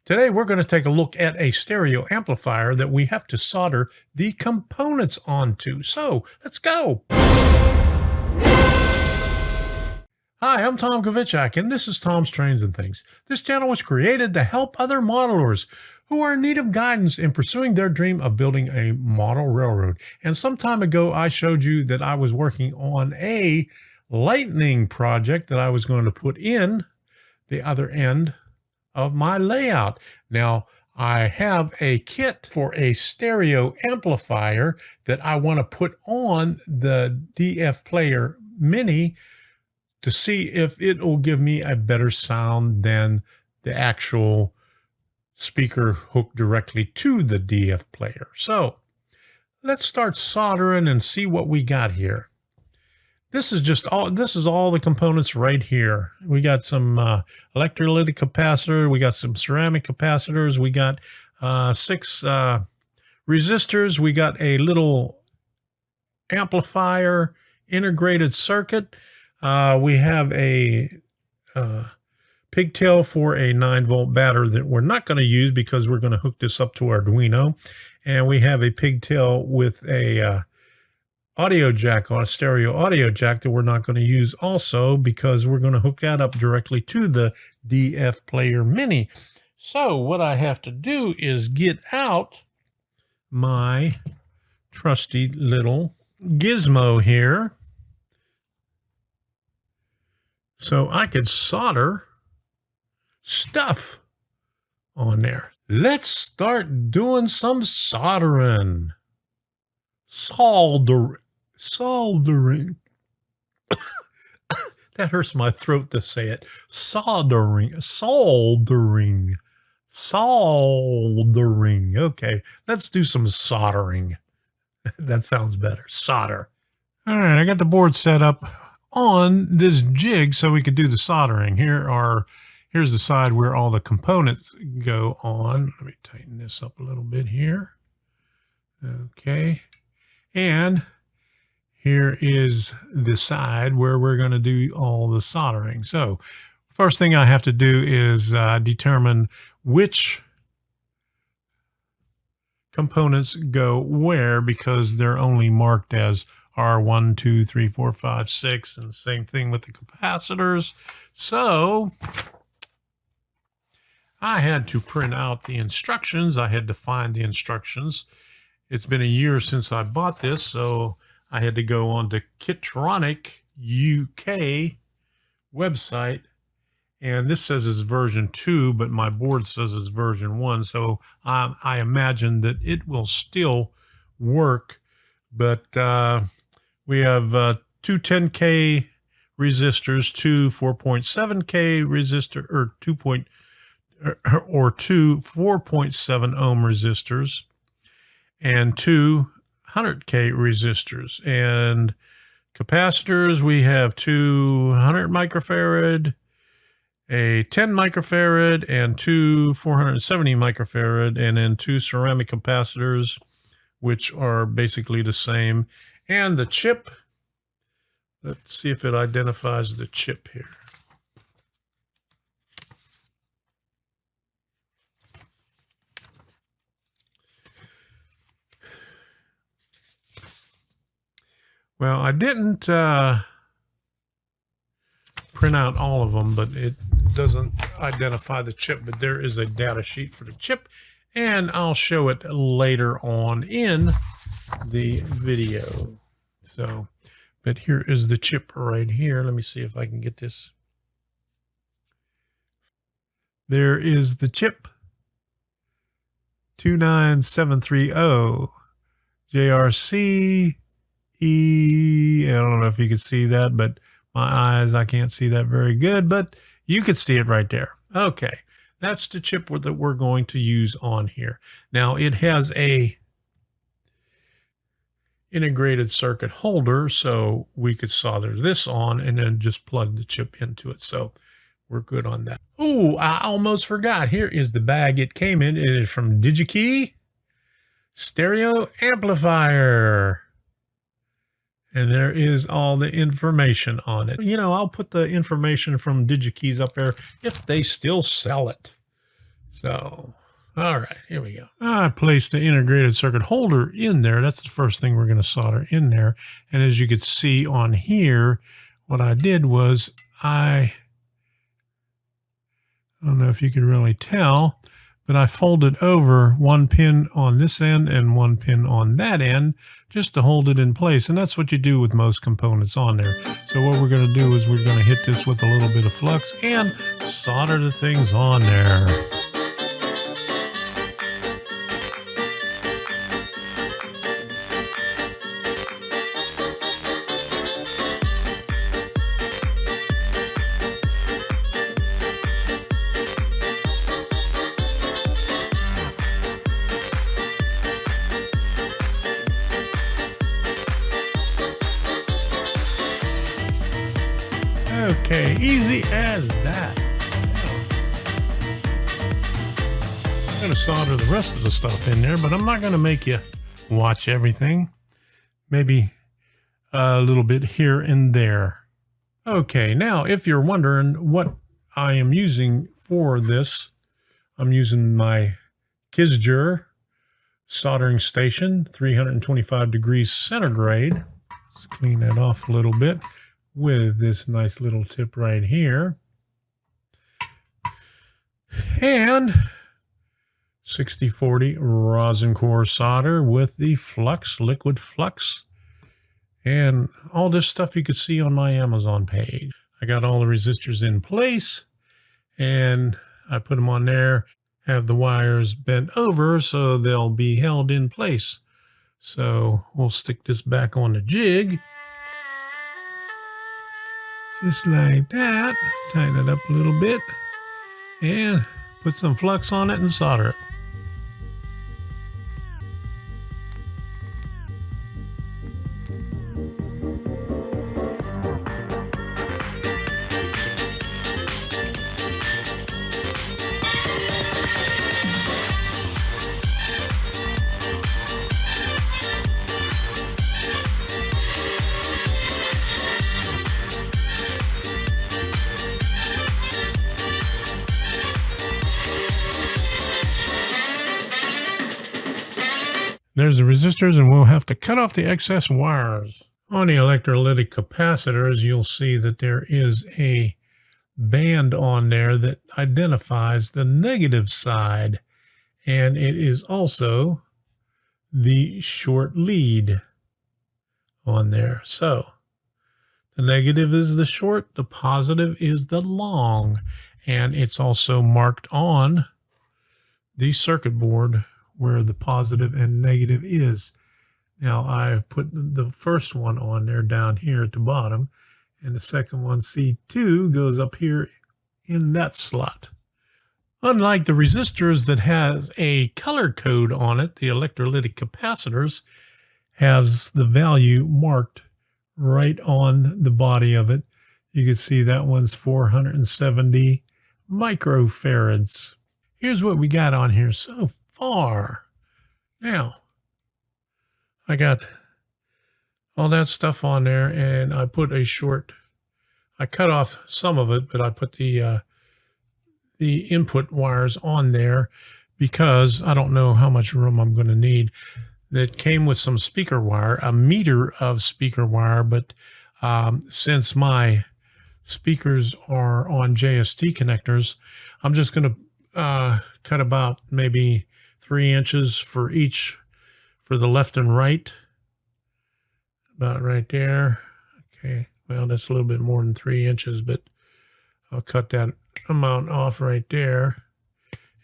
Today we're going to take a look at a stereo amplifier that we have to solder the components onto. So let's go. Hi, I'm Tom Kovichak, and this is Tom's Trains and Things. This channel was created to help other modelers who are in need of guidance in pursuing their dream of building a model railroad. And some time ago, I showed you that I was working on a lightning project that I was going to put in the other end of my layout. Now, I have a kit for a stereo amplifier that I want to put on the DFPlayer Mini to see if it will give me a better sound than the actual speaker hooked directly to the DFPlayer. So let's start soldering and see what we got here. This is all the components right here. We got some electrolytic capacitor. We got some ceramic capacitors. We got 6 resistors. We got a little amplifier integrated circuit. We have a pigtail for a 9-volt battery that we're not going to use because we're going to hook this up to Arduino. And we have a pigtail with a audio jack on a stereo audio jack that we're not going to use also because we're going to hook that up directly to the DFPlayer Mini. So what I have to do is get out my trusty little gizmo here so I could solder stuff on there. Let's start doing some soldering. Soldering. That hurts my throat to say it. Soldering. Okay, let's do some soldering. That sounds better. Solder. All right, I got the board set up on this jig so we could do the soldering. Here's the side where all the components go on. Let me tighten this up a little bit here. Okay. And here is the side where we're going to do all the soldering. So first thing I have to do is determine which components go where, because they're only marked as R1, 2, 3, 4, 5, 6, and the same thing with the capacitors. So I had to print out the instructions. I had to find the instructions. It's been a year since I bought this, so I had to go on to Kitronik UK website, and this says it's version 2, but my board says it's version 1, so I imagine that it will still work. But we have 2 10K resistors, 2 4.7K resistor, or 2 4.7 ohm resistors, and 2 100K resistors. And capacitors, we have 2 100 microfarad, a 10 microfarad, and 2 470 microfarad, and then 2 ceramic capacitors, which are basically the same. And the chip, let's see if it identifies the chip here. Well, I didn't print out all of them, but it doesn't identify the chip. But there is a data sheet for the chip, and I'll show it later on in the video. So, but here is the chip right here. Let me see if I can get this. There is the chip. 29730 JRC. I don't know if you could see that, but my eyes, I can't see that very good, but you could see it right there. Okay, that's the chip that we're going to use on here. Now, it has a integrated circuit holder, so we could solder this on and then just plug the chip into it. So we're good on that. Oh, I almost forgot. Here is the bag it came in. It is from DigiKey Stereo Amplifier. And there is all the information on it. You know, I'll put the information from DigiKeys up there if they still sell it. So, all right, here we go. I placed the integrated circuit holder in there. That's the first thing we're going to solder in there. And as you can see on here, what I did was I don't know if you can really tell, but I folded over one pin on this end and one pin on that end just to hold it in place. And that's what you do with most components on there. So what we're going to do is we're going to hit this with a little bit of flux and solder the things on there. Okay, easy as that. I'm going to solder the rest of the stuff in there, but I'm not going to make you watch everything. Maybe a little bit here and there. Okay, now if you're wondering what I am using for this, I'm using my Kitronik soldering station, 325 degrees centigrade. Let's clean that off a little bit with this nice little tip right here. And 6040 rosin core solder with the flux, liquid flux. And all this stuff you could see on my Amazon page. I got all the resistors in place and I put them on there, have the wires bent over so they'll be held in place. So we'll stick this back on the jig. Just like that. Tighten it up a little bit and put some flux on it and solder it. There's the resistors, and we'll have to cut off the excess wires. On the electrolytic capacitors, you'll see that there is a band on there that identifies the negative side, and it is also the short lead on there. So the negative is the short, the positive is the long, and it's also marked on the circuit board where the positive and negative is. Now I put the first one on there down here at the bottom, and the second one, C2, goes up here in that slot. Unlike the resistors that has a color code on it, the electrolytic capacitors has the value marked right on the body of it. You can see that one's 470 microfarads. Here's what we got on here so far. Now, I got all that stuff on there, and I put a short, I cut off some of it, but I put the input wires on there because I don't know how much room I'm going to need. That came with some speaker wire, a meter of speaker wire, but since my speakers are on JST connectors, I'm just going to cut about maybe 3 inches for each, for the left and right, about right there. Okay, well, that's a little bit more than 3 inches, but I'll cut that amount off right there,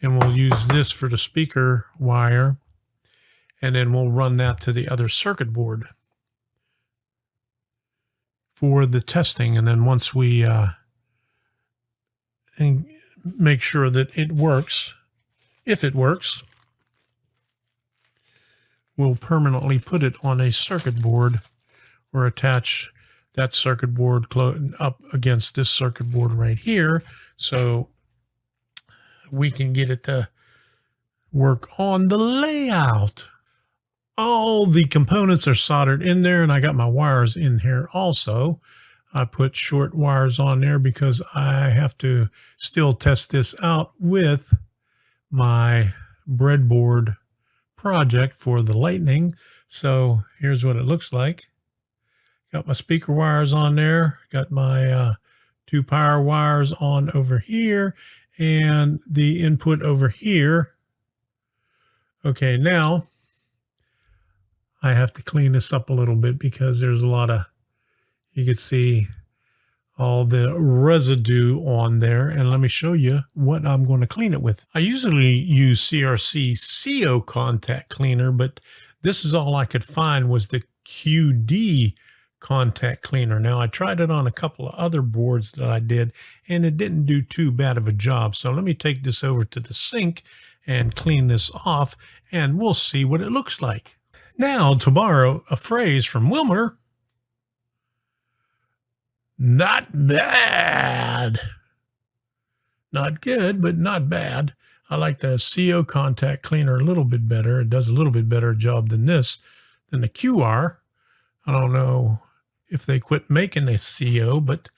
and we'll use this for the speaker wire, and then we'll run that to the other circuit board for the testing. And then once we make sure that it works, if it works, we'll permanently put it on a circuit board or attach that circuit board up against this circuit board right here, so we can get it to work on the layout. All the components are soldered in there, and I got my wires in here also. I put short wires on there because I have to still test this out with my breadboard project for the Lightning. So here's what it looks like. Got my speaker wires on there. Got my 2 power wires on over here and the input over here. Okay, now I have to clean this up a little bit because there's a lot of, you can see all the residue on there. And let me show you what I'm going to clean it with. I usually use CRC CO contact cleaner, but this is all I could find was the QD contact cleaner. Now I tried it on a couple of other boards that I did and it didn't do too bad of a job. So let me take this over to the sink and clean this off and we'll see what it looks like. Now to borrow a phrase from Wilmer, not bad. Not good, but not bad. I like the CO contact cleaner a little bit better. It does a little bit better job than this, than the QR. I don't know if they quit making the CO, but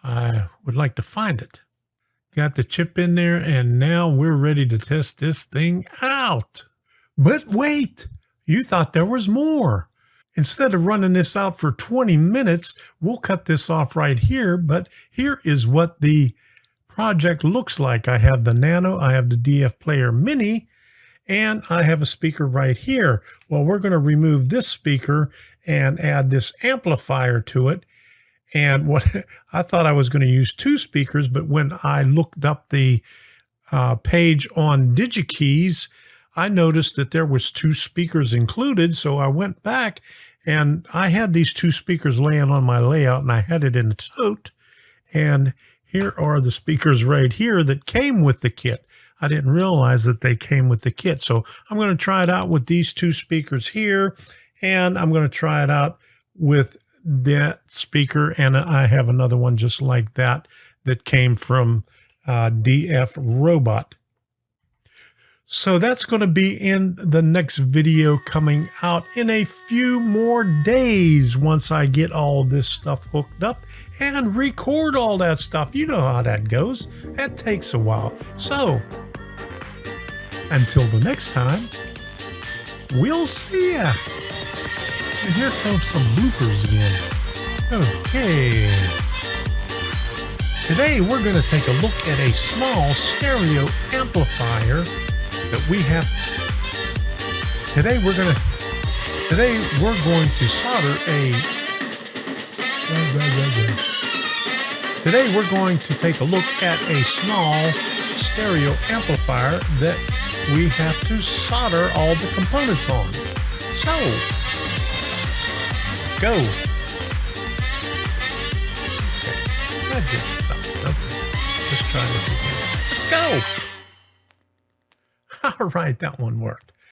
I would like to find it. Got the chip in there, and now we're ready to test this thing out. But wait, you thought there was more. Instead of running this out for 20 minutes, we'll cut this off right here, but here is what the project looks like. I have the Nano, I have the DFPlayer Mini, and I have a speaker right here. Well, we're going to remove this speaker and add this amplifier to it. And what I thought I was going to use 2 speakers, but when I looked up the page on DigiKeys, I noticed that there was 2 speakers included. So I went back and I had these 2 speakers laying on my layout and I had it in a tote. And here are the speakers right here that came with the kit. I didn't realize that they came with the kit. So I'm going to try it out with these 2 speakers here. And I'm going to try it out with that speaker. And I have another one just like that that came from DF Robot. So that's going to be in the next video coming out in a few more days once I get all this stuff hooked up and record all that stuff. You know how that goes. That takes a while. So until the next time, we'll see ya. And here comes some bloopers again. Okay. Today we're going to take a look at a small stereo amplifier that we have. Today we're going to solder a. Today we're going to take a look at a small stereo amplifier that we have to solder all the components on. So, go. Okay. That did something. Okay. Let's try this again. Let's go. All right, that one worked.